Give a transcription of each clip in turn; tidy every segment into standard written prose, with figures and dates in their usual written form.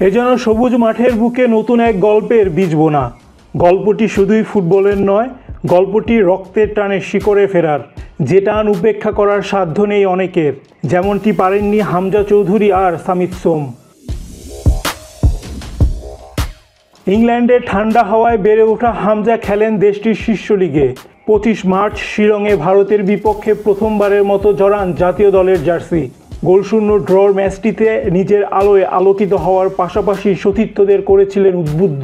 এজন্য সবুজ মাঠের বুকে নতুন এক গল্পের বীজ বোনা। গল্পটি শুধুই ফুটবলের নয়, গল্পটি রক্তের টানে শিকড়ে ফেরার, যে টান উপেক্ষা করার সাধ্য নেই অনেকের, যেমনটি পারেননি হামজা চৌধুরী আর সামিত সোম। ইংল্যান্ডের ঠান্ডা হাওয়ায় বেড়ে ওঠা হামজা খেলেন দেশটির শীর্ষ লিগে। 25 মার্চ শিলংয়ে ভারতের বিপক্ষে প্রথমবারের মতো জড়ান জাতীয় দলের জার্সি। গোলশূন্য ড্রর ম্যাচটিতে নিজের আলোয় আলোকিত হওয়ার পাশাপাশি সতীর্থদের করেছিলেন উদ্বুদ্ধ।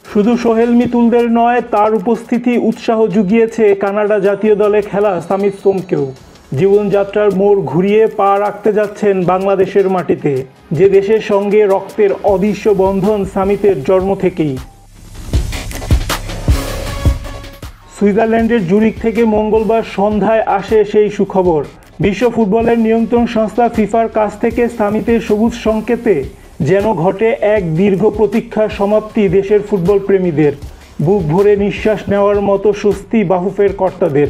শুধু সোহেল মিতুলদের নয়, তার উপস্থিতি উৎসাহ জুগিয়েছে কানাডা জাতীয় দলে খেলা সামিত সোমকেও। জীবনযাত্রার মোড় ঘুরিয়ে পা রাখতে যাচ্ছেন বাংলাদেশের মাটিতে, যে দেশের সঙ্গে রক্তের অদৃশ্য বন্ধন সামিতের জন্ম থেকেই। সুইজারল্যান্ডের জুরিক থেকে মঙ্গলবার সন্ধ্যায় আসে সেই সুখবর। বিশ্ব ফুটবলের নিয়ন্ত্রণ সংস্থা ফিফার কাছ থেকে সামিতের সবুজ সংকেতে যেন ঘটে এক দীর্ঘ প্রতীক্ষার সমাপ্তি দেশের ফুটবল প্রেমীদের। বুক ভরে নিঃশ্বাস নেওয়ার মতো স্বস্তি বাফুফের কর্তাদের।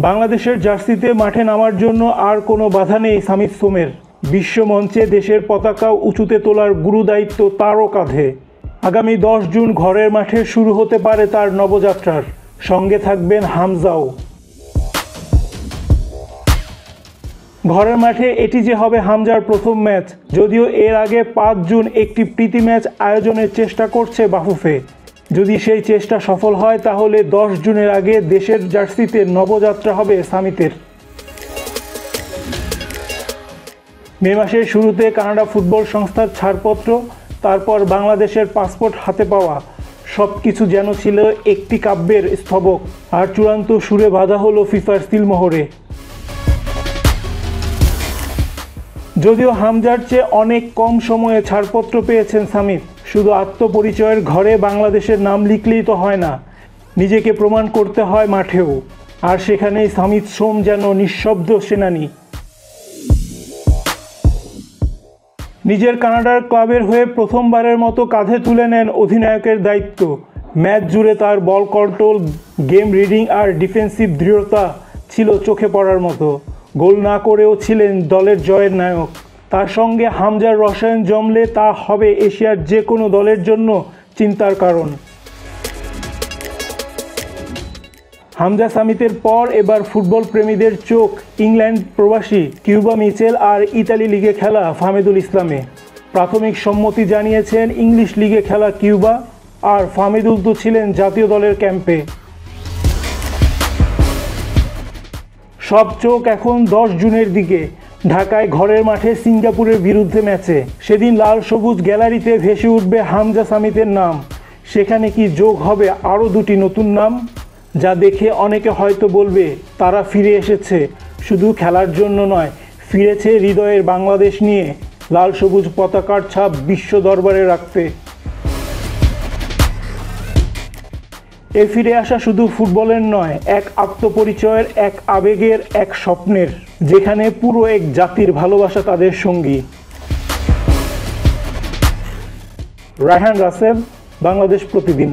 বাংলাদেশের জার্সিতে মাঠে নামার জন্য আর কোনো বাধা নেই সামিত সোমের। বিশ্বমঞ্চে দেশের পতাকা উঁচুতে তোলার গুরুদায়িত্ব তারও কাঁধে। আগামী 10 জুন ঘরের মাঠে শুরু হতে পারে তার নবযাত্রার, সঙ্গে থাকবেন হামজাও। ঘরের মাঠে এটি যে হবে হামজার প্রথম ম্যাচ, যদিও এর আগে 5 জুন একটি প্রীতি ম্যাচ আয়োজনের চেষ্টা করছে বাফুফে। যদি সেই চেষ্টা সফল হয় তাহলে 10 জুনের আগে দেশের জার্সিতে নবযাত্রা হবে সামিতের। মে মাসের শুরুতে কানাডা ফুটবল সংস্থার ছাড়পত্র, তারপর বাংলাদেশের পাসপোর্ট হাতে পাওয়া, সব কিছু যেন ছিল একটি কাব্যের স্তবক, আর চূড়ান্ত সুরে বাঁধা হলো ফিফার সিলমোহরে। যদিও হামজার চেয়ে অনেক কম সময়ে ছাড়পত্র পেয়েছেন সামিত, শুধু আত্মপরিচয়ের ঘরে বাংলাদেশের নাম লিখলেই তো হয় না, নিজেকে প্রমাণ করতে হয় মাঠেও। আর সেখানেই সামিত সোম যেন নিঃশব্দ সেনানী। নিজের কানাডার ক্লাবের হয়ে প্রথমবারের মতো কাঁধে তুলে নেন অধিনায়কের দায়িত্ব। ম্যাচ জুড়ে তার বল কন্ট্রোল, গেম রিডিং আর ডিফেন্সিভ দৃঢ়তা ছিল চোখে পড়ার মতো। গোল না করেও ছিলেন দলের জয়ের নায়ক। তার সঙ্গে হামজার রসায়ন জমলে তা হবে এশিয়ার যে কোনো দলের জন্য চিন্তার কারণ। হামজা সামিতের পর এবার ফুটবল প্রেমীদের চোখ ইংল্যান্ড প্রবাসী কিউবা মিচেল আর ইতালি লিগে খেলা ফাহমিদুল ইসলামে। প্রাথমিক সম্মতি জানিয়েছেন ইংলিশ লিগে খেলা কিউবা, আর ফাহমিদুল তো ছিলেন জাতীয় দলের ক্যাম্পে। সব চোখ এখন 10 জুনের দিকে, ঢাকায় ঘরের মাঠে সিঙ্গাপুরের বিরুদ্ধে ম্যাচে। সেদিন লাল সবুজ গ্যালারিতে ভেসে উঠবে হামজা সামিতের নাম। সেখানে কি যোগ হবে আরও 2টি নতুন নাম, যা দেখে অনেকে হয়তো বলবে তারা ফিরে এসেছে শুধু খেলার জন্য নয়, ফিরেছে হৃদয়ের বাংলাদেশ নিয়ে লাল সবুজ পতাকার ছাপ বিশ্ব দরবারে রাখতে। এ ফিরে আসা শুধু ফুটবলের নয়, এক আত্মপরিচয়ের, এক আবেগের, এক স্বপ্নের, যেখানে পুরো এক জাতির ভালোবাসা তাদের সঙ্গী। রায়হান রাসেল, বাংলাদেশ প্রতিদিন।